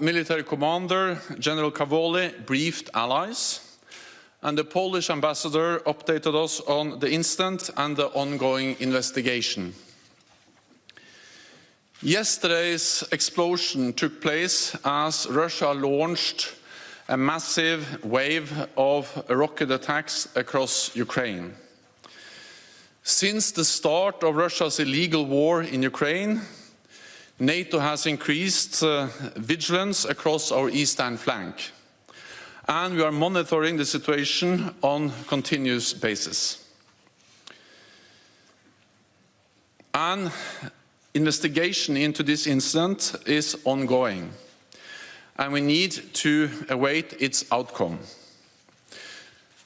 Military Commander General Cavoli briefed allies, and the Polish ambassador updated us on the incident and the ongoing investigation. Yesterday's explosion took place as Russia launched a massive wave of rocket attacks across Ukraine. Since the start of Russia's illegal war in Ukraine, NATO has increased vigilance across our eastern flank, and we are monitoring the situation on a continuous basis. An investigation into this incident is ongoing, and we need to await its outcome.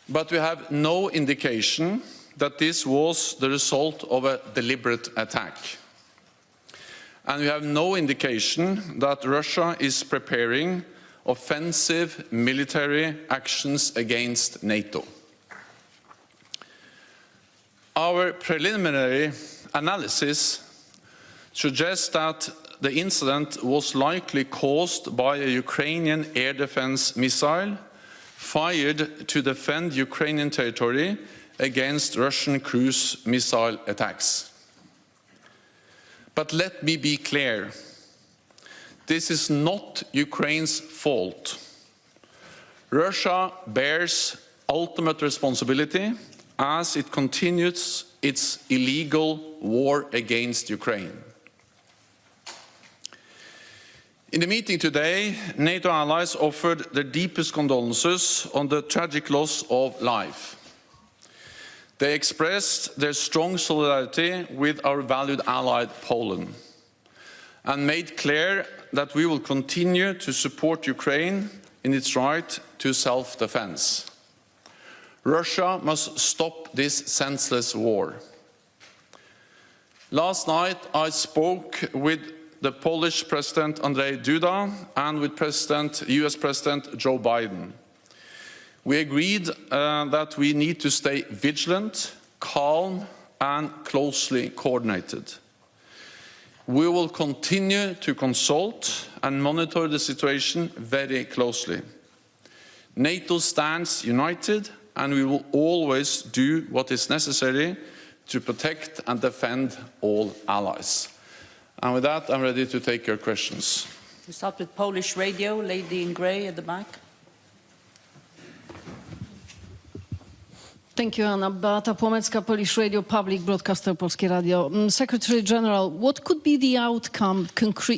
But we have no indication that this was the result of a deliberate attack. And we have no indication that Russia is preparing offensive military actions against NATO. Our preliminary analysis suggests that the incident was likely caused by a Ukrainian air defense missile fired to defend Ukrainian territory against Russian cruise missile attacks. But let me be clear, this is not Ukraine's fault. Russia bears ultimate responsibility as it continues its illegal war against Ukraine. In the meeting today, NATO allies offered their deepest condolences on the tragic loss of life. They expressed their strong solidarity with our valued ally Poland and made clear that we will continue to support Ukraine in its right to self-defense. Russia must stop this senseless war. Last night I spoke with the Polish President Andrzej Duda and with US President Joe Biden. We agreed that we need to stay vigilant, calm, and closely coordinated. We will continue to consult and monitor the situation very closely. NATO stands united, and we will always do what is necessary to protect and defend all allies. And with that, I'm ready to take your questions. We start with Polish radio, lady in grey at the back. Thank you, Anna. Beata Płomecka, Polish Radio, public broadcaster, Polskie Radio. Secretary General, what could be the outcome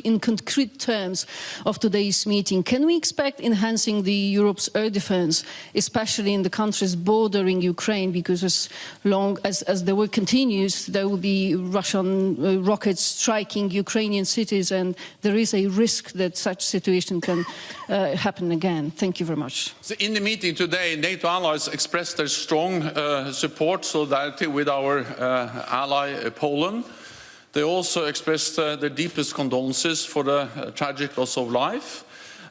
in concrete terms of today's meeting? Can we expect enhancing Europe's air defense, especially in the countries bordering Ukraine? Because as long as the war continues, there will be Russian rockets striking Ukrainian cities, and there is a risk that such situation can happen again. Thank you very much. So in the meeting today, NATO allies expressed their strong support, solidarity with our ally Poland. They also expressed their deepest condolences for the tragic loss of life.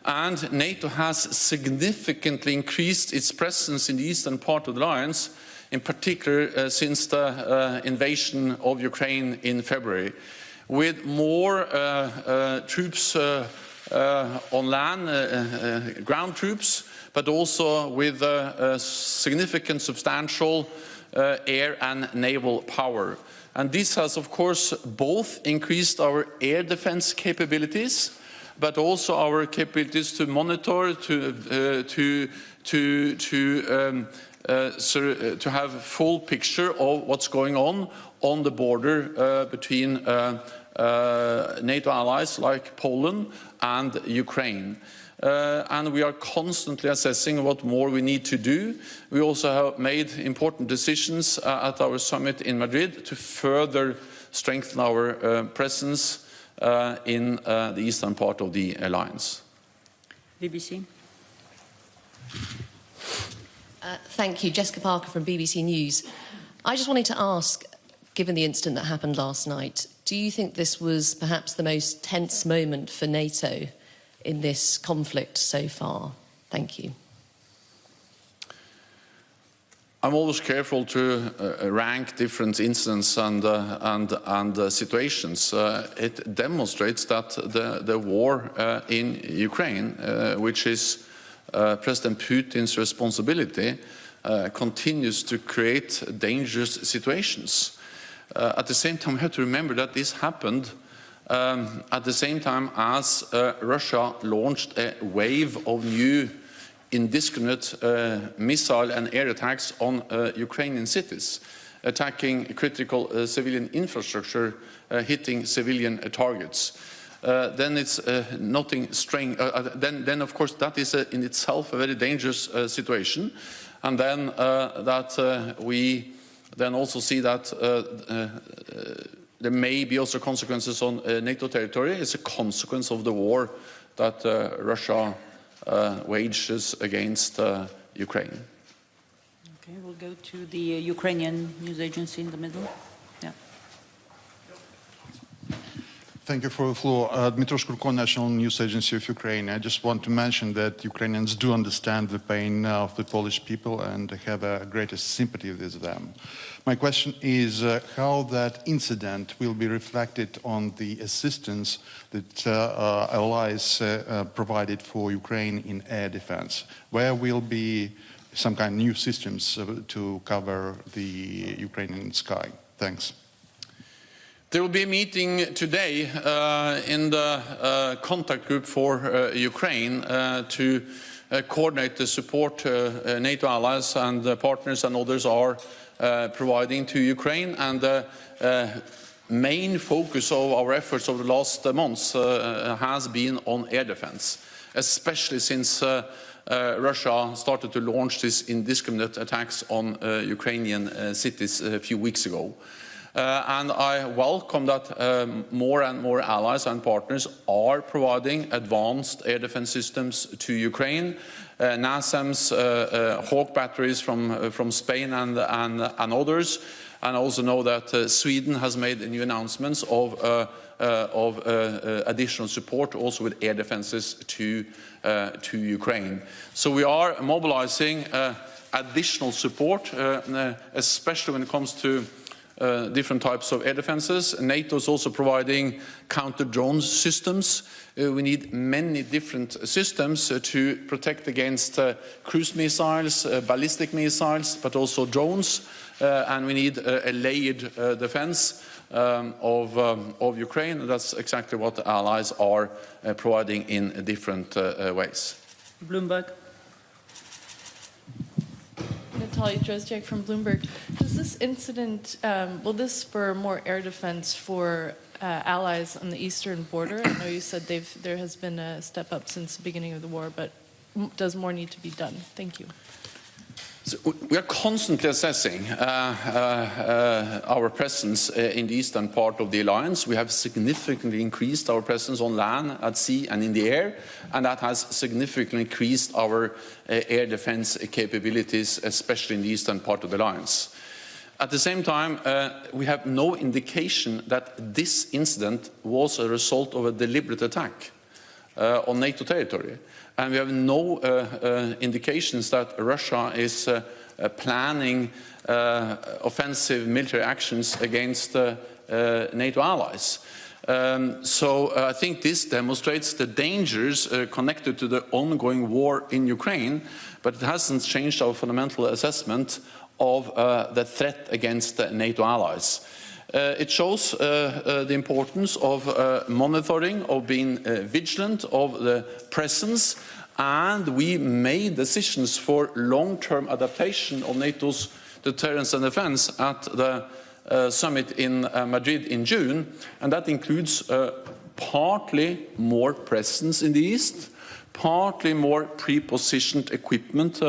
And NATO has significantly increased its presence in the eastern part of the alliance, in particular since the invasion of Ukraine in February, with more troops on land, ground troops, but also with significant, substantial air and naval power. And this has, of course, both increased our air defense capabilities, but also our capabilities to monitor, to have a full picture of what's going on the border between NATO allies like Poland and Ukraine. And we are constantly assessing what more we need to do. We also have made important decisions at our summit in Madrid to further strengthen our presence in the eastern part of the alliance. BBC. Thank you. Jessica Parker from BBC News. I just wanted to ask, given the incident that happened last night, do you think this was perhaps the most tense moment for NATO in this conflict so far? Thank you. I'm always careful to rank different incidents and situations. It demonstrates that the war in Ukraine, which is President Putin's responsibility, continues to create dangerous situations. At the same time, we have to remember that this happened at the same time as Russia launched a wave of new indiscriminate missile and air attacks on Ukrainian cities, attacking critical civilian infrastructure, hitting civilian targets. Then it's nothing strange. Then of course that is in itself a very dangerous situation, and then we then also see that there may be also consequences on NATO territory. It's a consequence of the war that Russia wages against Ukraine. Okay, we'll go to the Ukrainian news agency in the middle. Yeah. Thank you for the floor. Dmytro Shkurko, National News Agency of Ukraine. I just want to mention that Ukrainians do understand the pain of the Polish people and have a greatest sympathy with them. My question is how that incident will be reflected on the assistance that allies provided for Ukraine in air defense. Where will be some kind of new systems to cover the Ukrainian sky? Thanks. There will be a meeting today in the contact group for Ukraine to coordinate the support NATO allies and partners and others are providing to Ukraine. And the main focus of our efforts over the last months has been on air defense, especially since Russia started to launch these indiscriminate attacks on Ukrainian cities a few weeks ago. And I welcome that more and more allies and partners are providing advanced air defense systems to Ukraine. NASAMS, Hawk batteries from Spain and others. And I also know that Sweden has made new announcements of additional support also with air defenses to Ukraine. So we are mobilizing additional support, especially when it comes to different types of air defenses. NATO is also providing counter-drone systems. We need many different systems to protect against cruise missiles, ballistic missiles, but also drones. And we need a layered defense of Ukraine. That's exactly what the allies are providing in different ways. Bloomberg. Natalia Drozdyak from Bloomberg. Does this incident, will this spur more air defense for allies on the eastern border? I know you said there has been a step up since the beginning of the war, but does more need to be done? Thank you. So we are constantly assessing our presence in the eastern part of the alliance. We have significantly increased our presence on land, at sea and in the air, and that has significantly increased our air defense capabilities, especially in the eastern part of the alliance. At the same time, we have no indication that this incident was a result of a deliberate attack on NATO territory. And we have no indications that Russia is planning offensive military actions against NATO allies. So I think this demonstrates the dangers connected to the ongoing war in Ukraine, but it hasn't changed our fundamental assessment of the threat against NATO allies. It shows the importance of monitoring, of being vigilant of the presence, and we made decisions for long-term adaptation of NATO's deterrence and defense at the summit in Madrid in June, and that includes partly more presence in the east, partly more pre-positioned equipment,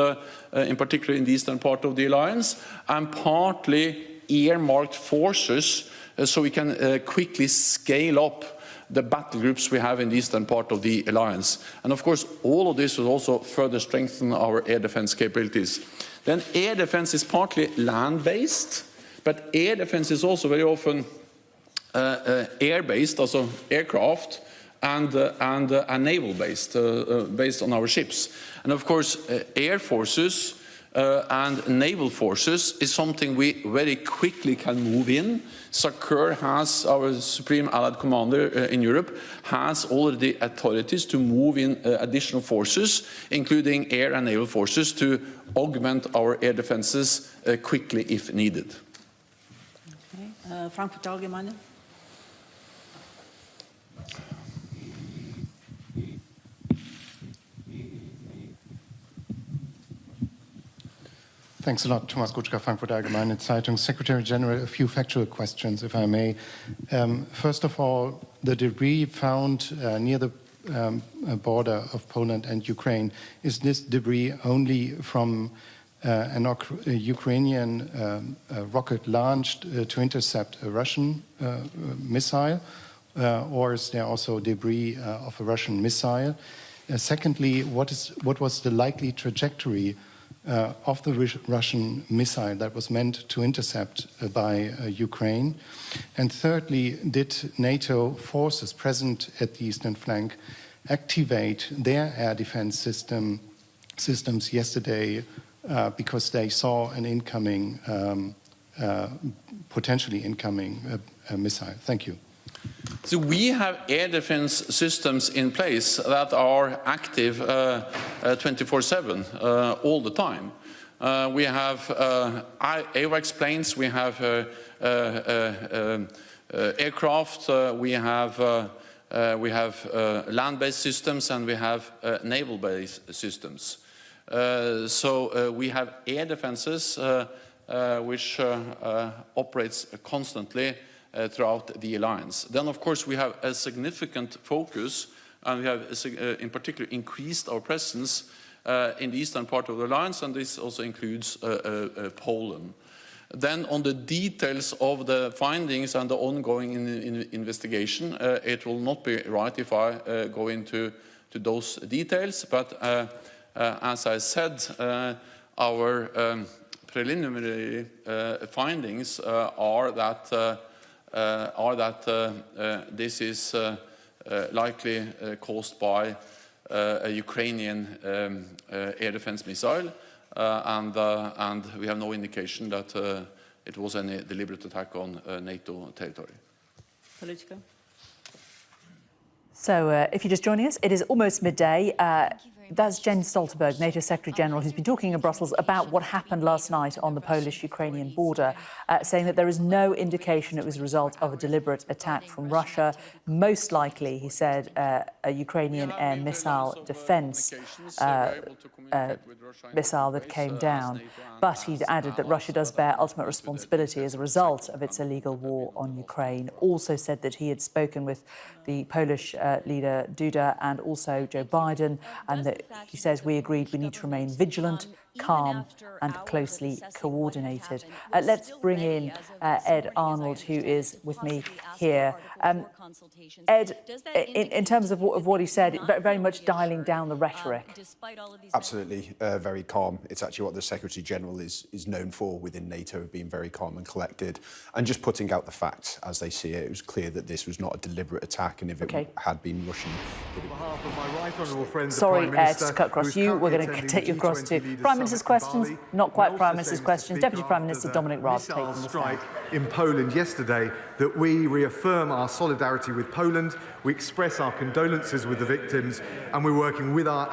in particular in the eastern part of the alliance, and partly earmarked forces so we can quickly scale up the battle groups we have in the eastern part of the alliance. And of course, all of this will also further strengthen our air defense capabilities. Then air defense is partly land-based, but air defense is also very often air-based, also aircraft, and naval-based, based on our ships. And of course, air forces and naval forces is something we very quickly can move in. SACEUR has, our Supreme Allied Commander in Europe, has already authorities to move in additional forces, including air and naval forces, to augment our air defenses quickly if needed. Okay. Frankfurt Allgemeine. Thanks a lot, Thomas Gutschka, Frankfurt Allgemeine Zeitung. Secretary General, a few factual questions, if I may. First of all, the debris found near the border of Poland and Ukraine, is this debris only from a Ukrainian rocket launched to intercept a Russian missile, or is there also debris of a Russian missile? Secondly, what was the likely trajectory of the Russian missile that was meant to intercept by Ukraine? And thirdly, did NATO forces present at the eastern flank activate their air defense systems yesterday because they saw an incoming, potentially incoming missile? Thank you. So we have air defense systems in place that are active 24/7 all the time. We have AWACS planes, we have aircraft, we have land-based systems, and we have naval-based systems. So we have air defenses which operates constantly throughout the alliance. Then, of course, we have a significant focus, and we have, in particular, increased our presence in the eastern part of the alliance, and this also includes Poland. Then, on the details of the findings and the ongoing investigation, it will not be right if I go into those details, but as I said, our preliminary findings are that this is likely caused by a Ukrainian air defense missile, and we have no indication that it was any deliberate attack on NATO territory. Political. So if you're just joining us, it is almost midday. That's Jens Stoltenberg, NATO Secretary General, who's been talking in Brussels about what happened last night on the Polish-Ukrainian border, saying that there is no indication it was a result of a deliberate attack from Russia. Most likely, he said, a Ukrainian air missile defense missile that came down. But he added that Russia does bear ultimate responsibility as a result of its illegal war on Ukraine. Also said that he had spoken with the Polish leader Duda and also Joe Biden, and that he says we agreed we need to remain vigilant, calm and closely coordinated. Let's bring in Ed Arnold, who is with me here. Ed, in terms of what he said, very much dialing down the rhetoric. Absolutely, very calm. It's actually what the Secretary General is known for within NATO, being very calm and collected, and just putting out the facts as they see it. It was clear that this was not a deliberate attack, and if it had been Russian... Sorry, Ed, to cut across you. We're going to take you across to Prime Minister's questions. Not quite Prime Minister's questions. Deputy Prime Minister Dominic Raab taking the stand. In Poland yesterday, that we reaffirm our solidarity with Poland, we express our condolences with the victims, and we're working with our